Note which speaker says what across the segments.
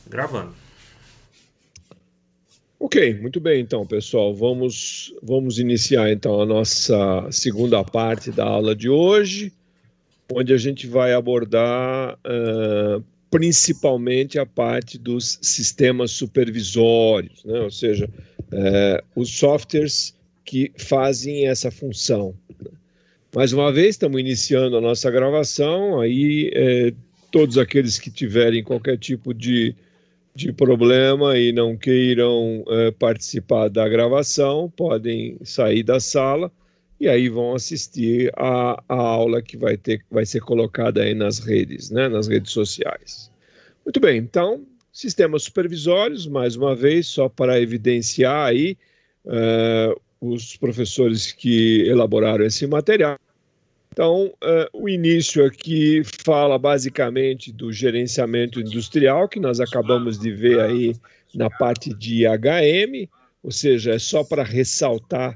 Speaker 1: Gravando.
Speaker 2: Ok, muito bem, então, pessoal. Vamos iniciar, então, a nossa segunda parte da aula de hoje, onde a gente vai abordar principalmente a parte dos sistemas supervisórios, né? Ou seja, os softwares que fazem essa função. Mais uma vez, estamos iniciando a nossa gravação, aí todos aqueles que tiverem qualquer tipo de problema e não queiram participar da gravação, podem sair da sala e aí vão assistir a aula que vai ser colocada aí nas redes, né, nas redes sociais. Muito bem, então, sistemas supervisórios, mais uma vez, só para evidenciar aí os professores que elaboraram esse material. Então, o início aqui fala basicamente do gerenciamento industrial, que nós acabamos de ver aí na parte de IHM, ou seja, é só para ressaltar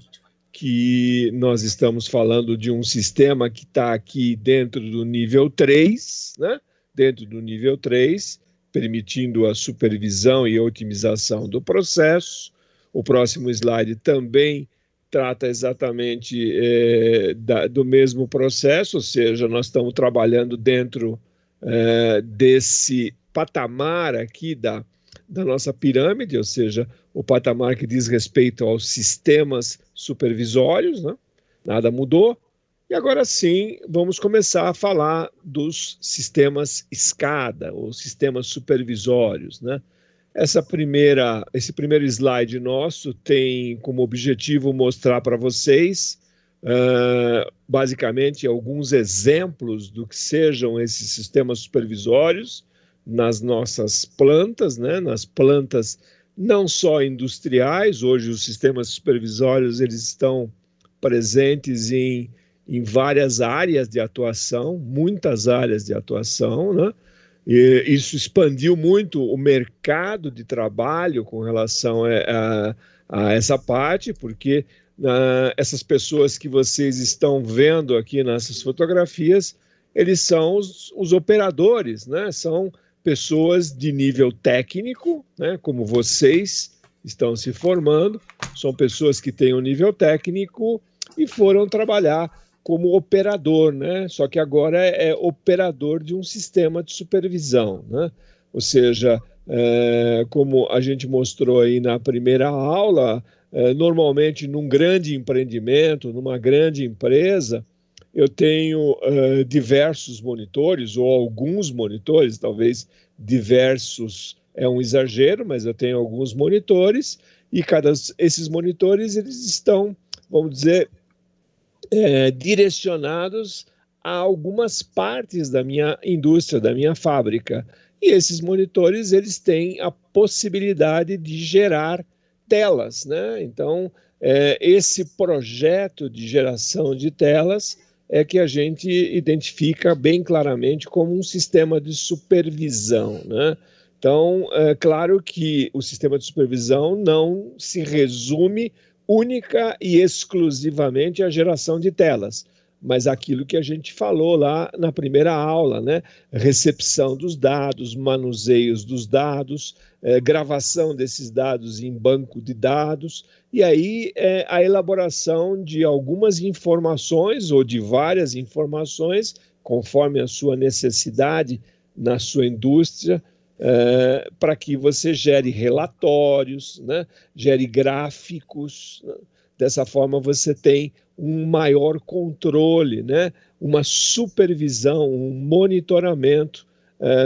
Speaker 2: que nós estamos falando de um sistema que está aqui dentro do nível 3, né? Dentro do nível 3, permitindo a supervisão e otimização do processo. O próximo slide também trata exatamente do mesmo processo, ou seja, nós estamos trabalhando dentro desse patamar aqui da nossa pirâmide, ou seja, o patamar que diz respeito aos sistemas supervisórios, né? Nada mudou. E agora sim, vamos começar a falar dos sistemas SCADA, ou sistemas supervisórios, né? Esse primeiro slide nosso tem como objetivo mostrar para vocês, basicamente, alguns exemplos do que sejam esses sistemas supervisórios nas nossas plantas, né? Nas plantas não só industriais. Hoje os sistemas supervisórios eles estão presentes em várias áreas de atuação, muitas áreas de atuação, né? E isso expandiu muito o mercado de trabalho com relação a essa parte, porque essas pessoas que vocês estão vendo aqui nessas fotografias, eles são os operadores, né? São pessoas de nível técnico, né? Como vocês estão se formando, são pessoas que têm um nível técnico e foram trabalhar como operador, né? Só que agora é operador de um sistema de supervisão, né? Ou seja, como a gente mostrou aí na primeira aula, normalmente num grande empreendimento, numa grande empresa, eu tenho diversos monitores, ou alguns monitores, talvez diversos é um exagero, mas eu tenho alguns monitores, e esses monitores eles estão, vamos dizer, direcionados a algumas partes da minha indústria, da minha fábrica. E esses monitores, eles têm a possibilidade de gerar telas, né? Então, esse projeto de geração de telas é que a gente identifica bem claramente como um sistema de supervisão, né? Então, é claro que o sistema de supervisão não se resume única e exclusivamente à geração de telas, mas aquilo que a gente falou lá na primeira aula, né? Recepção dos dados, manuseios dos dados, gravação desses dados em banco de dados, e aí a elaboração de algumas informações ou de várias informações, conforme a sua necessidade na sua indústria, para que você gere relatórios, né? Gere gráficos. Né? Dessa forma, você tem um maior controle, né? Uma supervisão, um monitoramento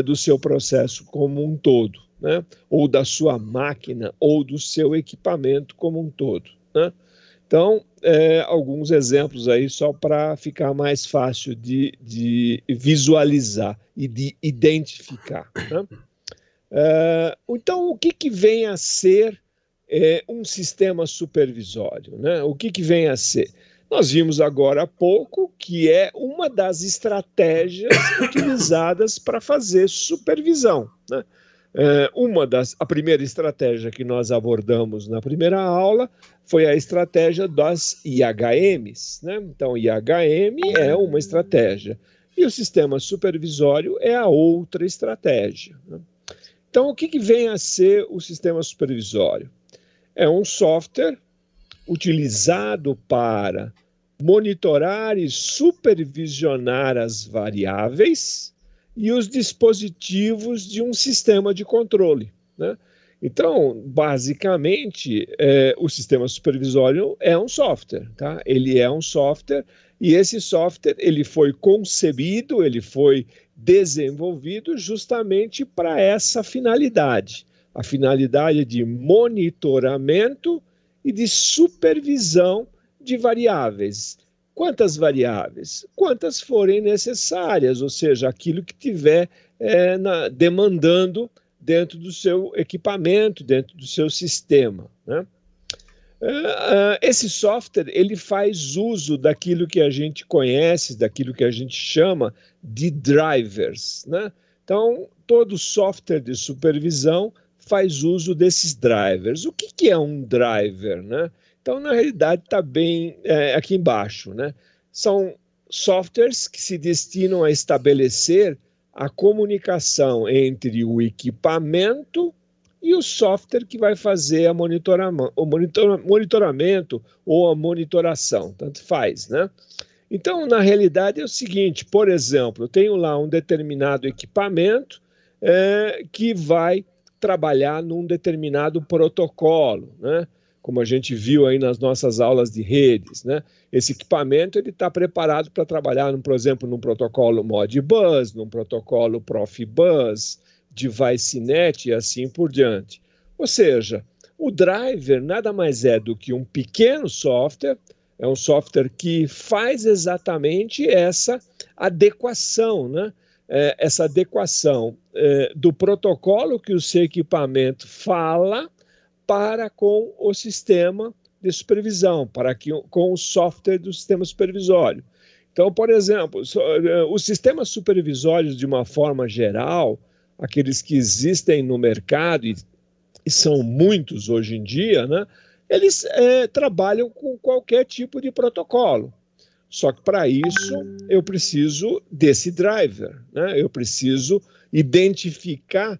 Speaker 2: do seu processo como um todo, né? Ou da sua máquina, ou do seu equipamento como um todo. Né? Então, alguns exemplos aí só para ficar mais fácil de visualizar e de identificar. Né? Então, o que vem a ser um sistema supervisório? Né? O que vem a ser? Nós vimos agora há pouco que é uma das estratégias utilizadas para fazer supervisão. Né? A primeira estratégia que nós abordamos na primeira aula foi a estratégia das IHMs. Né? Então, IHM é uma estratégia e o sistema supervisório é a outra estratégia. Né? Então, o que vem a ser o sistema supervisório? É um software utilizado para monitorar e supervisionar as variáveis e os dispositivos de um sistema de controle, né? Então, basicamente, o sistema supervisório é um software, tá? Ele é um software e esse software ele foi concebido, ele foi desenvolvido justamente para essa finalidade, a finalidade de monitoramento e de supervisão de variáveis. Quantas variáveis? Quantas forem necessárias, ou seja, aquilo que tiver demandando dentro do seu equipamento, dentro do seu sistema, né? Esse software ele faz uso daquilo que a gente conhece, daquilo que a gente chama de drivers, né? Então, todo software de supervisão faz uso desses drivers. O que é um driver, né? Então, na realidade, está bem aqui embaixo, né? São softwares que se destinam a estabelecer a comunicação entre o equipamento e o software que vai fazer o monitoramento ou a monitoração, tanto faz, né? Então, na realidade, é o seguinte, por exemplo, eu tenho lá um determinado equipamento que vai trabalhar num determinado protocolo, né? Como a gente viu aí nas nossas aulas de redes, né? Esse equipamento ele está preparado para trabalhar, por exemplo, num protocolo Modbus, num protocolo Profibus, DeviceNet e assim por diante. Ou seja, o driver nada mais é do que um pequeno software, é um software que faz exatamente essa adequação, né? Essa adequação do protocolo que o seu equipamento fala para com o sistema de supervisão, com o software do sistema supervisório. Então, por exemplo, os sistemas supervisórios, de uma forma geral, aqueles que existem no mercado, e são muitos hoje em dia, né, eles trabalham com qualquer tipo de protocolo. Só que para isso eu preciso desse driver, né? Eu preciso identificar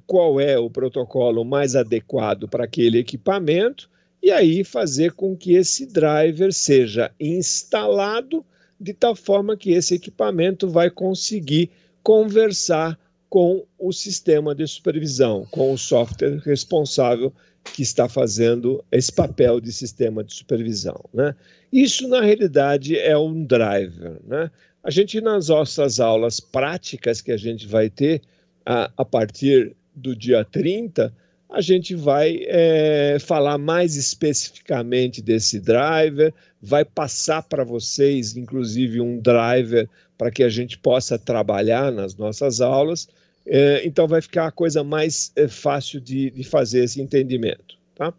Speaker 2: qual é o protocolo mais adequado para aquele equipamento e aí fazer com que esse driver seja instalado de tal forma que esse equipamento vai conseguir conversar com o sistema de supervisão, com o software responsável que está fazendo esse papel de sistema de supervisão, né? Isso, na realidade, é um driver, né? A gente, nas nossas aulas práticas que a gente vai ter a partir do dia 30, a gente vai falar mais especificamente desse driver, vai passar para vocês, inclusive, um driver para que a gente possa trabalhar nas nossas aulas. Então, vai ficar a coisa mais fácil de fazer esse entendimento, tá?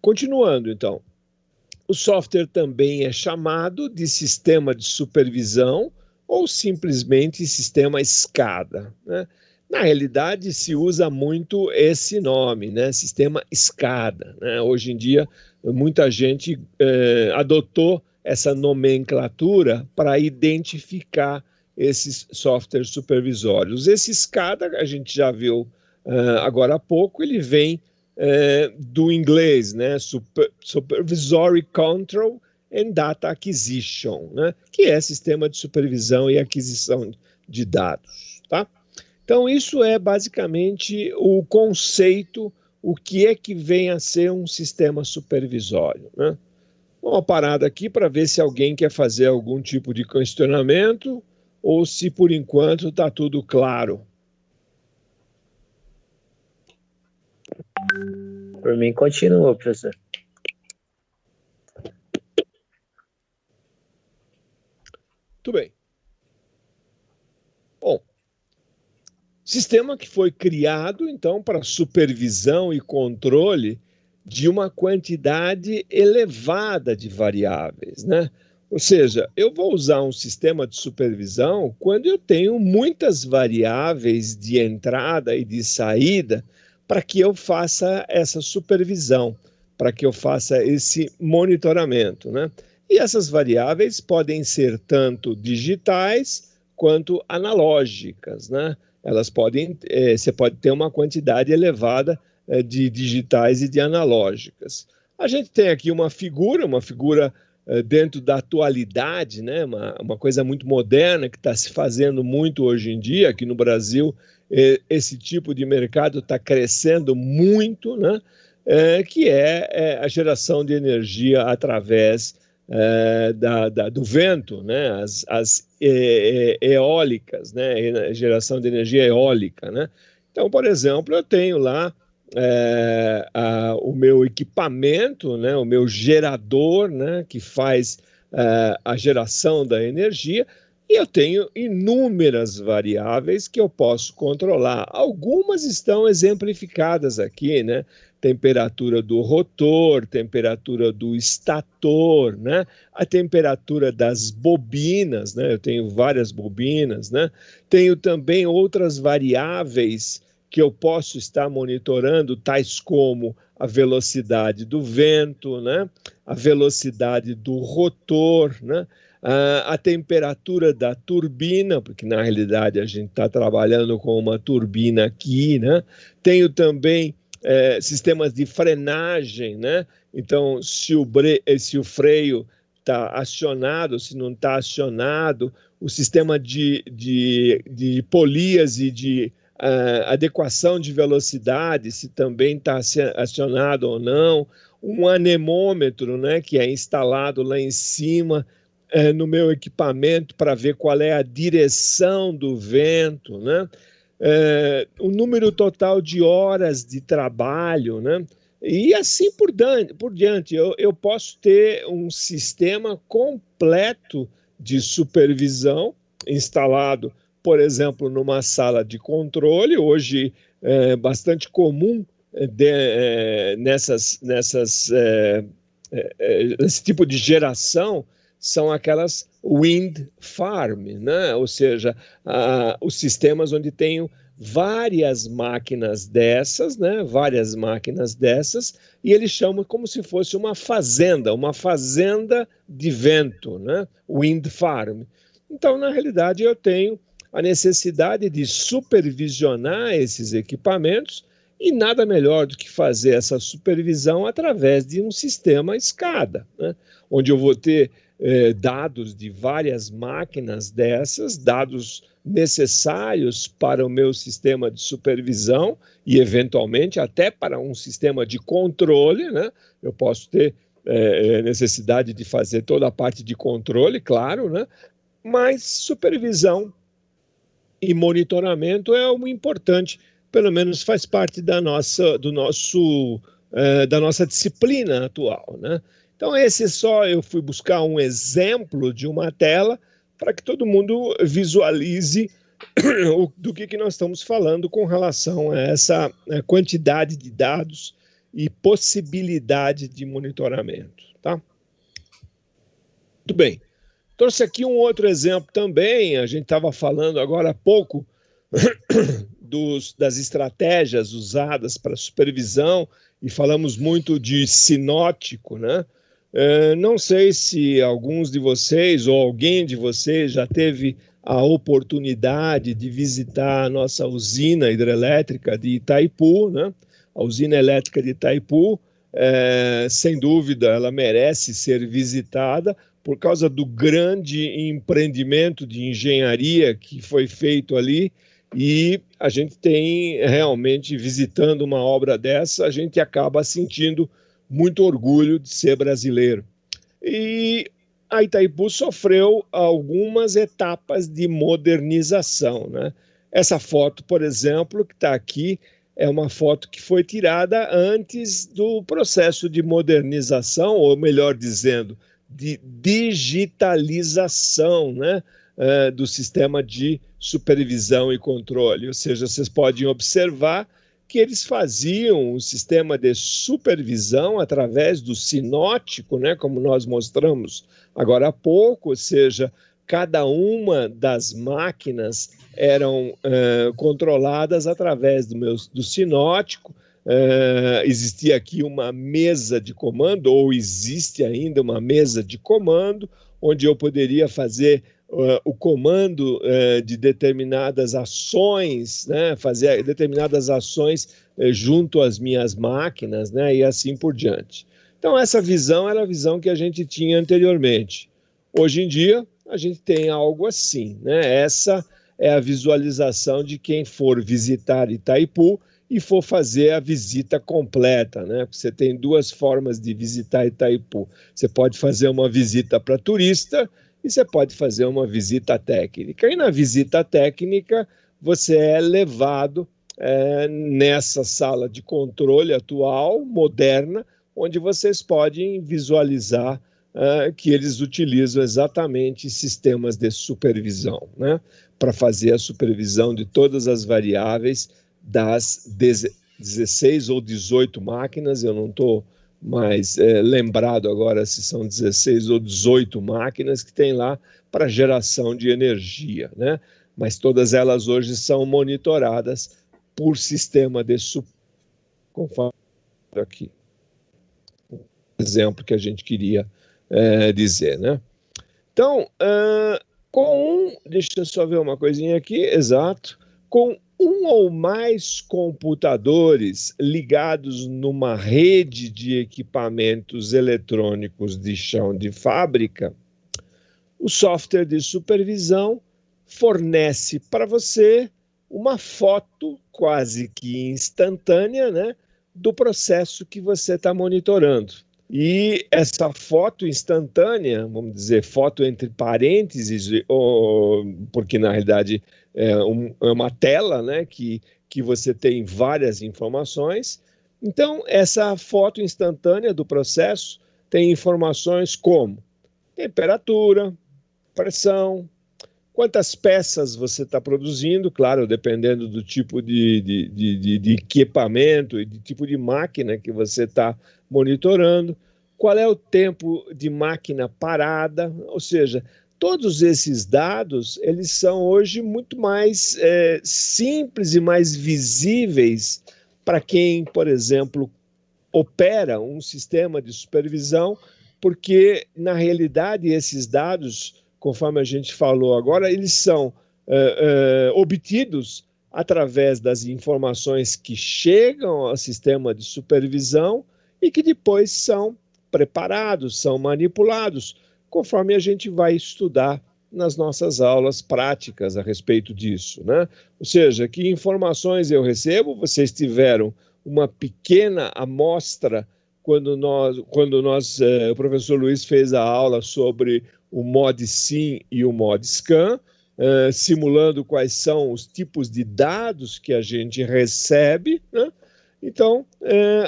Speaker 2: Continuando, então. O software também é chamado de sistema de supervisão ou simplesmente sistema SCADA, né? Na realidade, se usa muito esse nome, né? Sistema SCADA, né? Hoje em dia, muita gente adotou essa nomenclatura para identificar esses softwares supervisórios. Esse SCADA, a gente já viu agora há pouco, ele vem do inglês, né? Supervisory Control and Data Acquisition, né? Que é sistema de supervisão e aquisição de dados, tá? Então, isso é basicamente o conceito, o que é que vem a ser um sistema supervisório, né? Uma parada aqui para ver se alguém quer fazer algum tipo de questionamento ou se, por enquanto, está tudo claro.
Speaker 1: Por mim, continua, professor.
Speaker 2: Muito bem. Bom, sistema que foi criado, então, para supervisão e controle de uma quantidade elevada de variáveis, né? Ou seja, eu vou usar um sistema de supervisão quando eu tenho muitas variáveis de entrada e de saída para que eu faça essa supervisão, para que eu faça esse monitoramento, né? E essas variáveis podem ser tanto digitais quanto analógicas, né? Elas podem, você pode ter uma quantidade elevada de digitais e de analógicas. A gente tem aqui uma figura dentro da atualidade, né? Uma coisa muito moderna que está se fazendo muito hoje em dia. Aqui no Brasil, esse tipo de mercado está crescendo muito, né? Que é a geração de energia através do vento, né? As eólicas, né? A geração de energia eólica, né? Então, por exemplo, eu tenho lá o meu equipamento, né, o meu gerador, né, que faz a geração da energia, e eu tenho inúmeras variáveis que eu posso controlar. Algumas estão exemplificadas aqui, né? Temperatura do rotor, temperatura do estator, né? A temperatura das bobinas, né? Eu tenho várias bobinas, né? Tenho também outras variáveis que eu posso estar monitorando, tais como a velocidade do vento, né? A velocidade do rotor, né? A temperatura da turbina, porque na realidade a gente está trabalhando com uma turbina aqui, né? Tenho também sistemas de frenagem, né? Então, se o freio está acionado, se não está acionado, o sistema de polias e de adequação de velocidade, se também está acionado ou não, um anemômetro, né, que é instalado lá em cima no meu equipamento para ver qual é a direção do vento, né? O número total de horas de trabalho, né? E assim por diante. Eu posso ter um sistema completo de supervisão instalado, por exemplo, numa sala de controle. Hoje é bastante comum esse tipo de geração são aquelas wind farm, né? Ou seja, os sistemas onde tem várias máquinas dessas, né? Várias máquinas dessas, e eles chamam como se fosse uma fazenda de vento, né? Wind farm. Então, na realidade, eu tenho a necessidade de supervisionar esses equipamentos, e nada melhor do que fazer essa supervisão através de um sistema SCADA, né? Onde eu vou ter dados de várias máquinas dessas, dados necessários para o meu sistema de supervisão e, eventualmente, até para um sistema de controle, né? Eu posso ter necessidade de fazer toda a parte de controle, claro, né? Mas supervisão e monitoramento é algo importante, pelo menos faz parte da nossa disciplina atual, né? Então, eu fui buscar um exemplo de uma tela para que todo mundo visualize do que nós estamos falando com relação a essa quantidade de dados e possibilidade de monitoramento, tá? Muito bem. Trouxe aqui um outro exemplo também. A gente estava falando agora há pouco das estratégias usadas para supervisão e falamos muito de sinótico, né? Não sei se alguns de vocês ou alguém de vocês já teve a oportunidade de visitar a nossa usina hidrelétrica de Itaipu, né? A usina elétrica de Itaipu, sem dúvida, ela merece ser visitada por causa do grande empreendimento de engenharia que foi feito ali, e a gente tem realmente, visitando uma obra dessa, a gente acaba sentindo muito orgulho de ser brasileiro. E a Itaipu sofreu algumas etapas de modernização, né? Essa foto, por exemplo, que está aqui, é uma foto que foi tirada antes do processo de modernização, ou melhor dizendo, de digitalização, né, do sistema de supervisão e controle. Ou seja, vocês podem observar que eles faziam um sistema de supervisão através do sinótico, né, como nós mostramos agora há pouco, ou seja, cada uma das máquinas eram controladas através do sinótico. Existia aqui uma mesa de comando, ou existe ainda uma mesa de comando, onde eu poderia fazer o comando de determinadas ações, né, fazer determinadas ações junto às minhas máquinas, né, e assim por diante. Então, essa visão era a visão que a gente tinha anteriormente. Hoje em dia, a gente tem algo assim, né? Essa é a visualização de quem for visitar Itaipu e for fazer a visita completa, né? Você tem duas formas de visitar Itaipu. Você pode fazer uma visita para turista e você pode fazer uma visita técnica. E na visita técnica, você é levado nessa sala de controle atual, moderna, onde vocês podem visualizar que eles utilizam exatamente sistemas de supervisão, né, para fazer a supervisão de todas as variáveis das 16 ou 18 máquinas, eu não estou mais lembrado agora se são 16 ou 18 máquinas que tem lá para geração de energia, né? Mas todas elas hoje são monitoradas por sistema de supervisão, conforme aqui. Exemplo que a gente queria dizer, né? Então, deixa eu só ver uma coisinha aqui, exato, com um ou mais computadores ligados numa rede de equipamentos eletrônicos de chão de fábrica, o software de supervisão fornece para você uma foto quase que instantânea, né, do processo que você está monitorando. E essa foto instantânea, vamos dizer, foto entre parênteses, porque na realidade é uma tela, né, que você tem várias informações. Então, essa foto instantânea do processo tem informações como temperatura, pressão, quantas peças você está produzindo, claro, dependendo do tipo de equipamento e de tipo de máquina que você está monitorando, qual é o tempo de máquina parada, ou seja, todos esses dados, eles são hoje muito mais simples e mais visíveis para quem, por exemplo, opera um sistema de supervisão, porque, na realidade, esses dados, conforme a gente falou agora, eles são obtidos através das informações que chegam ao sistema de supervisão e que depois são preparados, são manipulados, conforme a gente vai estudar nas nossas aulas práticas a respeito disso, né? Ou seja, que informações eu recebo, vocês tiveram uma pequena amostra quando o professor Luiz fez a aula sobre o MODSIM e o MODSCAN, simulando quais são os tipos de dados que a gente recebe, né? Então,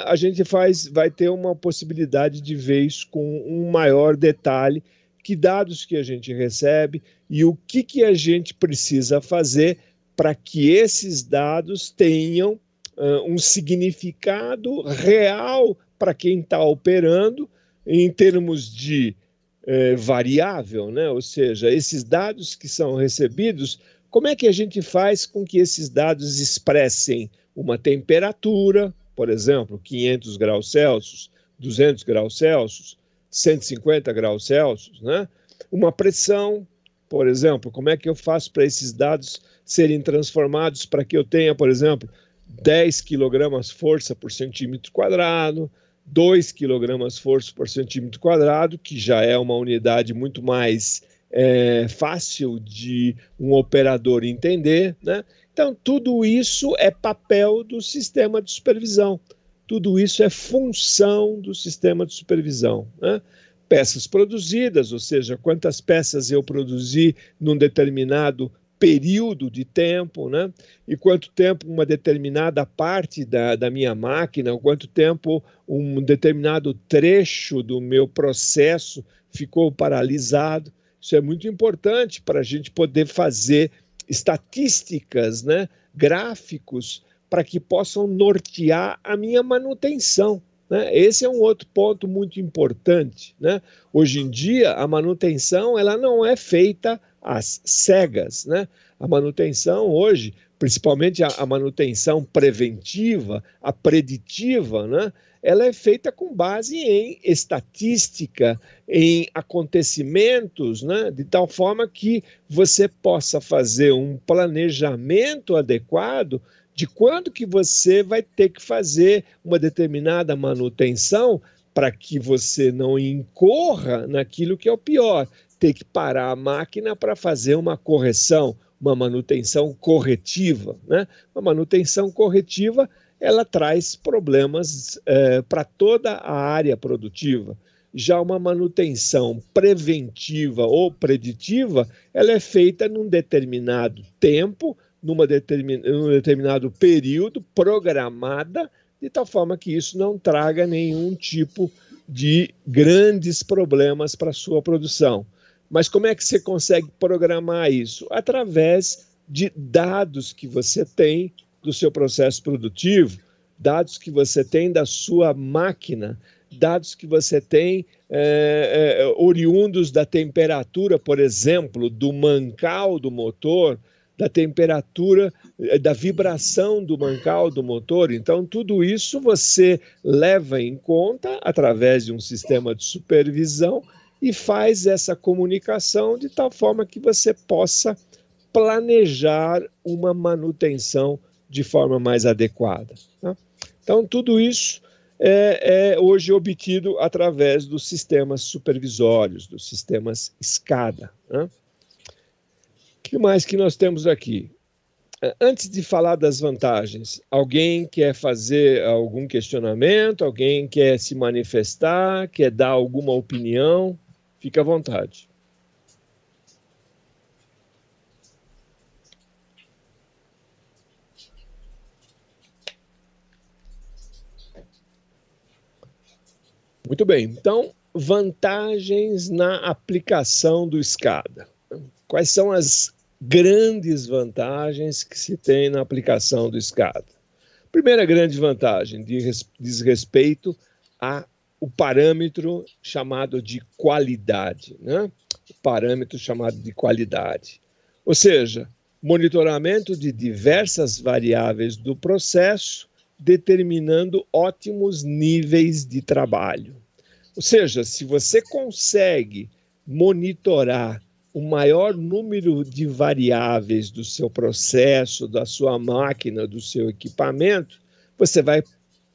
Speaker 2: a gente vai ter uma possibilidade de ver isso com um maior detalhe, que dados que a gente recebe e o que a gente precisa fazer para que esses dados tenham um significado real para quem está operando em termos de variável, né? Ou seja, esses dados que são recebidos, como é que a gente faz com que esses dados expressem uma temperatura, por exemplo, 500 graus Celsius, 200 graus Celsius, 150 graus Celsius, né? Uma pressão, por exemplo, como é que eu faço para esses dados serem transformados para que eu tenha, por exemplo, 10 quilogramas força por centímetro quadrado, 2 quilogramas força por centímetro quadrado, que já é uma unidade muito mais fácil de um operador entender, né? Então, tudo isso é papel do sistema de supervisão. Tudo isso é função do sistema de supervisão, né? Peças produzidas, ou seja, quantas peças eu produzi num determinado período de tempo, né? E quanto tempo uma determinada parte da minha máquina, ou quanto tempo um determinado trecho do meu processo ficou paralisado. Isso é muito importante para a gente poder fazer estatísticas, né, gráficos, para que possam nortear a minha manutenção, né? Esse é um outro ponto muito importante, né? Hoje em dia, a manutenção ela não é feita às cegas, né? A manutenção hoje, principalmente a manutenção preventiva, a preditiva, né? Ela é feita com base em estatística, em acontecimentos, né? De tal forma que você possa fazer um planejamento adequado de quando que você vai ter que fazer uma determinada manutenção para que você não incorra naquilo que é o pior, ter que parar a máquina para fazer uma correção, uma manutenção corretiva, né? Uma manutenção corretiva, ela traz problemas para toda a área produtiva. Já uma manutenção preventiva ou preditiva, ela é feita num determinado tempo, num determinado período, programada, de tal forma que isso não traga nenhum tipo de grandes problemas para a sua produção. Mas como é que você consegue programar isso? Através de dados que você tem do seu processo produtivo, dados que você tem da sua máquina, dados que você tem oriundos da temperatura, por exemplo, do mancal do motor, da temperatura, da vibração do mancal do motor. Então, tudo isso você leva em conta através de um sistema de supervisão e faz essa comunicação de tal forma que você possa planejar uma manutenção de forma mais adequada. Tá? Então, tudo isso é hoje obtido através dos sistemas supervisórios, dos sistemas SCADA. Né? O que mais que nós temos aqui? Antes de falar das vantagens, alguém quer fazer algum questionamento? Alguém quer se manifestar? Quer dar alguma opinião? Fique à vontade. Muito bem, então, vantagens na aplicação do SCADA. Quais são as grandes vantagens que se tem na aplicação do SCADA? Primeira grande vantagem diz respeito ao parâmetro chamado de qualidade, né? O parâmetro chamado de qualidade. Ou seja, monitoramento de diversas variáveis do processo, determinando ótimos níveis de trabalho. Ou seja, se você consegue monitorar o maior número de variáveis do seu processo, da sua máquina, do seu equipamento, você vai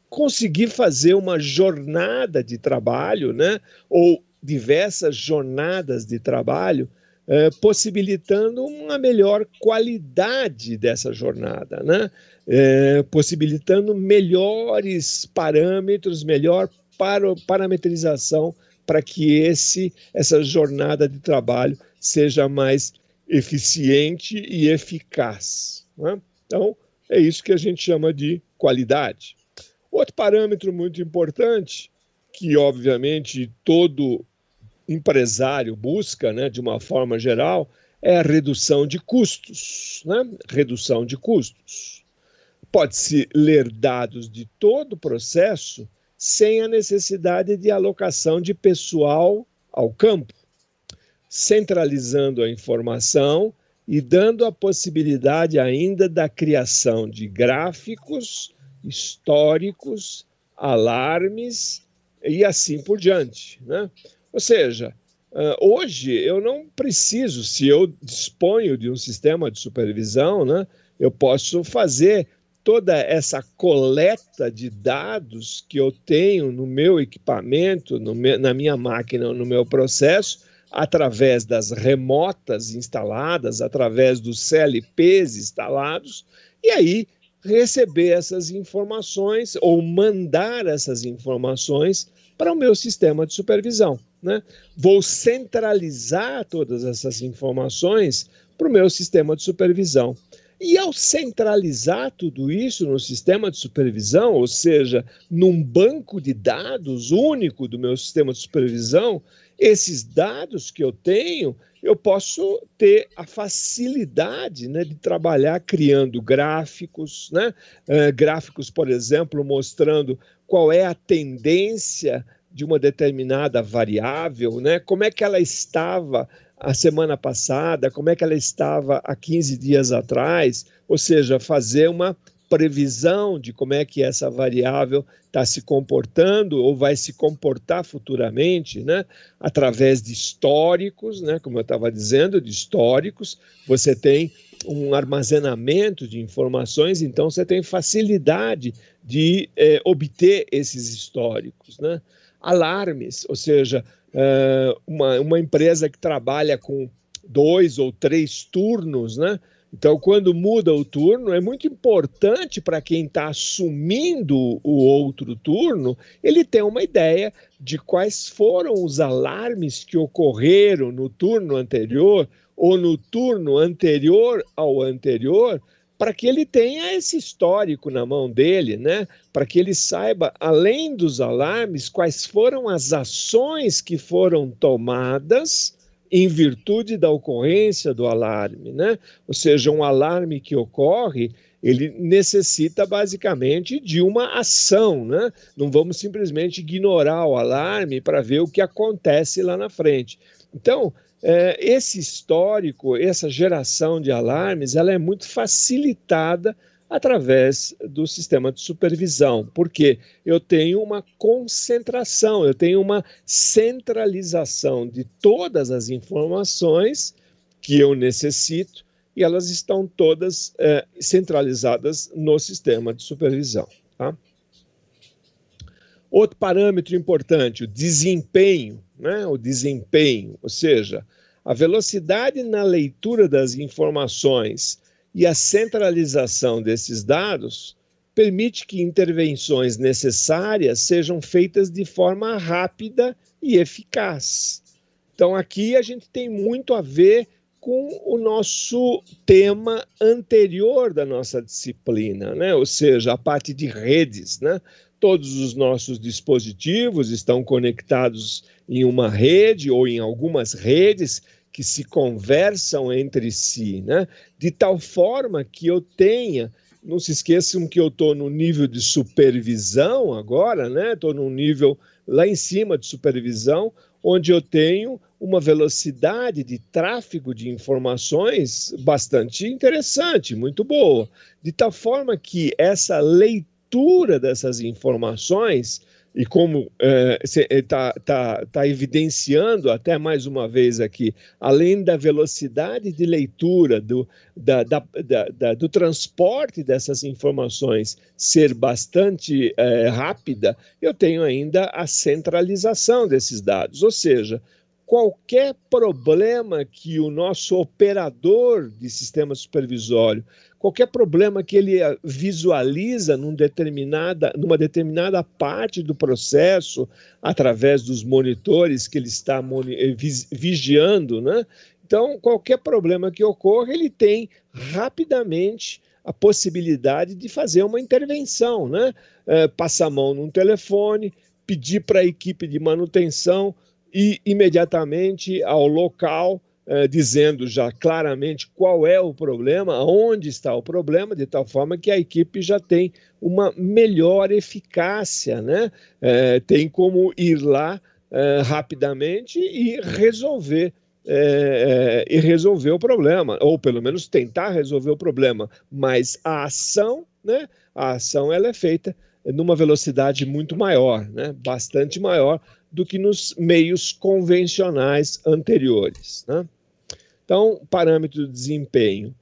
Speaker 2: conseguir fazer uma jornada de trabalho, né? Ou diversas jornadas de trabalho, possibilitando uma melhor qualidade dessa jornada, né? Possibilitando melhores parâmetros, melhor parametrização para que essa jornada de trabalho seja mais eficiente e eficaz. Né? Então, é isso que a gente chama de qualidade. Outro parâmetro muito importante, que obviamente todo empresário busca, né, de uma forma geral, é a redução de custos. Né? Redução de custos. Pode-se ler dados de todo o processo sem a necessidade de alocação de pessoal ao campo, centralizando a informação e dando a possibilidade ainda da criação de gráficos, históricos, alarmes e assim por diante. Né? Ou seja, hoje eu não preciso, se eu disponho de um sistema de supervisão, né, eu posso fazer toda essa coleta de dados que eu tenho no meu equipamento, na minha máquina, no meu processo, através das remotas instaladas, através dos CLPs instalados, e aí receber essas informações ou mandar essas informações para o meu sistema de supervisão. Né? Vou centralizar todas essas informações para o meu sistema de supervisão. E ao centralizar tudo isso no sistema de supervisão, ou seja, num banco de dados único do meu sistema de supervisão, esses dados que eu tenho, eu posso ter a facilidade, né, de trabalhar criando gráficos, né? Gráficos, por exemplo, mostrando qual é a tendência de uma determinada variável, né? Como é que ela estava a semana passada, como é que ela estava há 15 dias atrás, Ou seja, fazer uma previsão de como é que essa variável está se comportando ou vai se comportar futuramente, né? Através de históricos, né? Como eu estava dizendo, de históricos, você tem um armazenamento de informações, então você tem facilidade de obter esses históricos, né? Alarmes, ou seja, uma empresa que trabalha com 2 ou 3 turnos, né? Então, quando muda o turno, é muito importante para quem está assumindo o outro turno, ele ter uma ideia de quais foram os alarmes que ocorreram no turno anterior ou no turno anterior ao anterior, para que ele tenha esse histórico na mão dele, né? Para que ele saiba, além dos alarmes, quais foram as ações que foram tomadas em virtude da ocorrência do alarme, né? Ou seja, um alarme que ocorre, ele necessita basicamente de uma ação, né? Não vamos simplesmente ignorar o alarme para ver o que acontece lá na frente. Então, esse histórico, essa geração de alarmes, ela é muito facilitada através do sistema de supervisão, porque eu tenho uma concentração, eu tenho uma centralização de todas as informações que eu necessito e elas estão todas centralizadas no sistema de supervisão. Tá? Outro parâmetro importante, o desempenho, né? O desempenho, ou seja, a velocidade na leitura das informações e a centralização desses dados permite que intervenções necessárias sejam feitas de forma rápida e eficaz. Então, aqui a gente tem muito a ver com o nosso tema anterior da nossa disciplina, né? Ou seja, a parte de redes, né? Todos os nossos dispositivos estão conectados em uma rede ou em algumas redes que se conversam entre si, né? De tal forma que eu tenha, não se esqueçam que eu estou no nível de supervisão agora, né? Estou num nível lá em cima de supervisão, onde eu tenho uma velocidade de tráfego de informações bastante interessante, muito boa, de tal forma que essa leitura dessas informações, e como está evidenciando até mais uma vez aqui, além da velocidade de leitura, do transporte dessas informações ser bastante rápida, eu tenho ainda a centralização desses dados, ou seja, qualquer problema que o nosso operador de sistema supervisório, qualquer problema que ele visualiza numa determinada parte do processo, através dos monitores que ele está vigiando, né? Então, qualquer problema que ocorra, ele tem rapidamente a possibilidade de fazer uma intervenção, né? Passar a mão num telefone, pedir para a equipe de manutenção ir imediatamente ao local, dizendo já claramente qual é o problema, onde está o problema, de tal forma que a equipe já tem uma melhor eficácia, né? Tem como ir lá rapidamente e resolver o problema, ou pelo menos tentar resolver o problema, mas a ação, né? A ação ela é feita numa velocidade muito maior, né? Bastante maior do que nos meios convencionais anteriores, né? Então, parâmetro de desempenho.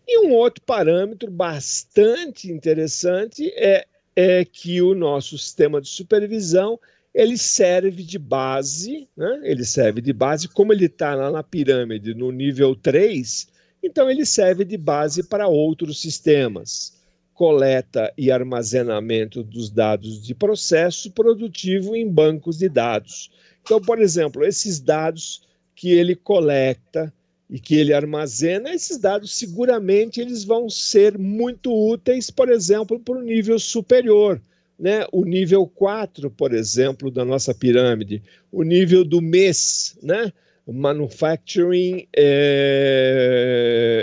Speaker 2: E um outro parâmetro bastante interessante é que o nosso sistema de supervisão ele serve de base, né? Ele serve de base, como ele está lá na pirâmide, no nível 3, então ele serve de base para outros sistemas. Coleta e armazenamento dos dados de processo produtivo em bancos de dados. Então, por exemplo, esses dados que ele coleta e que ele armazena, esses dados seguramente eles vão ser muito úteis, por exemplo, para o nível superior, né? O nível 4, por exemplo, da nossa pirâmide, o nível do MES, né? Manufacturing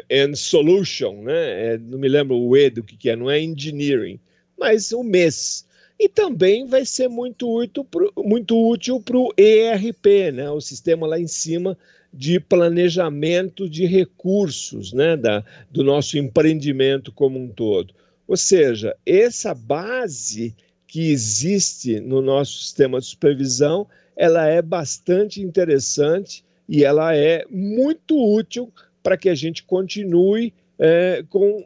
Speaker 2: and Solution, né? Não me lembro o E do que é, não é Engineering, mas o MES. E também vai ser muito útil para o ERP, né? O sistema lá em cima de planejamento de recursos, né, do nosso empreendimento como um todo. Ou seja, essa base que existe no nosso sistema de supervisão, ela é bastante interessante e ela é muito útil para que a gente continue com